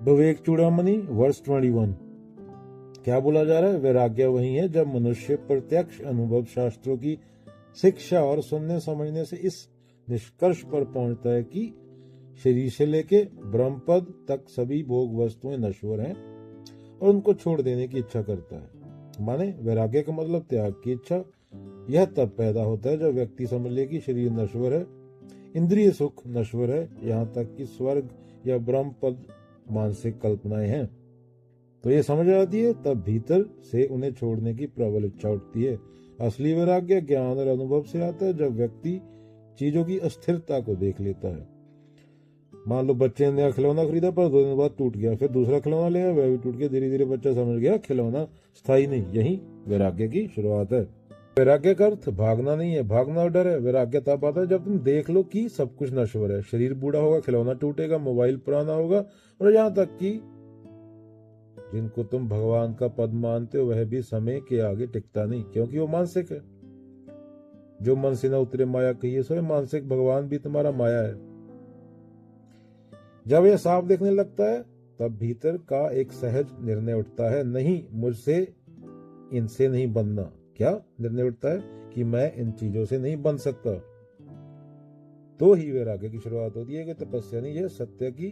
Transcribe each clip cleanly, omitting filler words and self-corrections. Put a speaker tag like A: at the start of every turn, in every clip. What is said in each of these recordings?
A: विवेक चूड़ामणि वर्ष 21। क्या बोला जा रहा है? वैराग्य वही है जब मनुष्य प्रत्यक्ष अनुभव, शास्त्रों की शिक्षा और सुनने समझने से इस निष्कर्ष पर पहुंचता है कि शरीर से लेके ब्रह्मपद तक सभी भोग वस्तुएं नश्वर हैं और उनको छोड़ देने की इच्छा करता है। माने वैराग्य का मतलब त्याग की इच्छा। यह तब पैदा होता है जब व्यक्ति समझ ले कि शरीर नश्वर है, इंद्रिय सुख नश्वर है, यहाँ तक कि स्वर्ग या ब्रह्म पद मानसिक कल्पनाएं हैं। तो ये समझ आती है, तब भीतर से उन्हें छोड़ने की प्रबल इच्छा उठती है। असली वैराग्य ज्ञान और अनुभव से आता है, जब व्यक्ति चीजों की अस्थिरता को देख लेता है। मान लो बच्चे ने नया खिलौना खरीदा पर 2 दिन बाद टूट गया, फिर दूसरा खिलौना लिया, वह भी टूट गया। धीरे धीरे बच्चा समझ गया खिलौना स्थायी नहीं। यही वैराग्य की शुरुआत है। वैराग्य का अर्थ भागना नहीं है, भागना और डर है। वैराग्य तब आता है जब तुम देख लो कि सब कुछ नश्वर है। शरीर बूढ़ा होगा, खिलौना टूटेगा, मोबाइल पुराना होगा, और यहाँ तक कि जिनको तुम भगवान का पद मानते हो वह भी समय के आगे टिकता नहीं, क्योंकि वो मानसिक है। जो मन से न उतरे माया कहिए सोए, मानसिक भगवान भी तुम्हारा माया है। जब यह साफ देखने लगता है तब भीतर का एक सहज निर्णय उठता है, नहीं मुझसे इनसे नहीं बनना। क्या निर्णय उठता है? कि मैं इन चीजों से नहीं बन सकता। तो ही वैराग्य की शुरुआत होती है कि तपस्या नहीं, यह सत्य की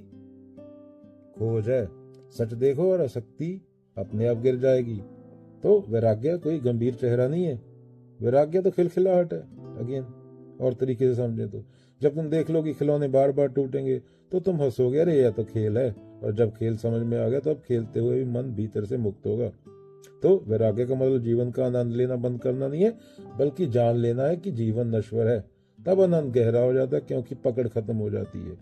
A: खोज है। सच देखो और आसक्ति अपने आप गिर जाएगी। तो वैराग्य कोई गंभीर चेहरा नहीं है, वैराग्य तो खिलखिलाहट है। अगेन और तरीके से समझे तो जब तुम देख लो कि खिलौने बार बार टूटेंगे तो तुम हंसोगे, अरे यह तो खेल है। और जब खेल समझ में आ गया तो अब खेलते हुए भी मन भीतर से मुक्त होगा। तो वैराग्य का मतलब जीवन का आनंद लेना बंद करना नहीं है, बल्कि जान लेना है कि जीवन नश्वर है। तब आनंद गहरा हो जाता है, क्योंकि पकड़ खत्म हो जाती है,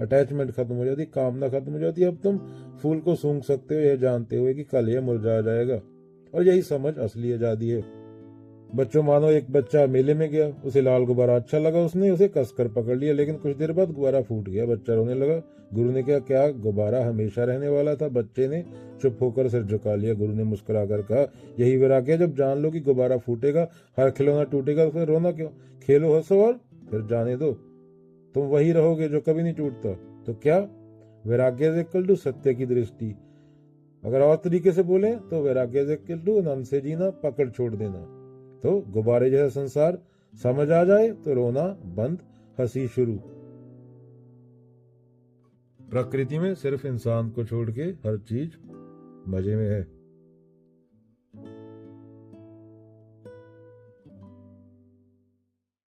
A: अटैचमेंट खत्म हो जाती है, कामना खत्म हो जाती है। अब तुम फूल को सूंघ सकते हो यह जानते हुए कि कल यह मुरझा जाएगा। और यही समझ असली आजादी है। बच्चों, मानो एक बच्चा मेले में गया, उसे लाल गुब्बारा अच्छा लगा, उसने उसे कसकर पकड़ लिया, लेकिन कुछ देर बाद गुब्बारा फूट गया, बच्चा रोने लगा। गुरु ने कहा, क्या गुब्बारा हमेशा रहने वाला था? बच्चे ने चुप होकर सिर झुका लिया। गुरु ने मुस्कुराकर कहा, यही वैराग्य, जब जान लो कि गुब्बारा फूटेगा, हर खिलौना टूटेगा, तो फिर रोना क्यों? खेलो, हंसो और फिर जाने दो। तुम वही रहोगे जो कभी नहीं टूटता। तो क्या वैराग्य इज इक्वल टू सत्य की दृष्टि। अगर और तरीके से बोले तो वैराग्य इज इक्वल टू आनंद से जीना, पकड़ छोड़ देना। तो गुब्बारे जैसा संसार समझ आ जाए तो रोना बंद, हंसी शुरू। प्रकृति में सिर्फ इंसान को छोड़ के हर चीज मजे में है।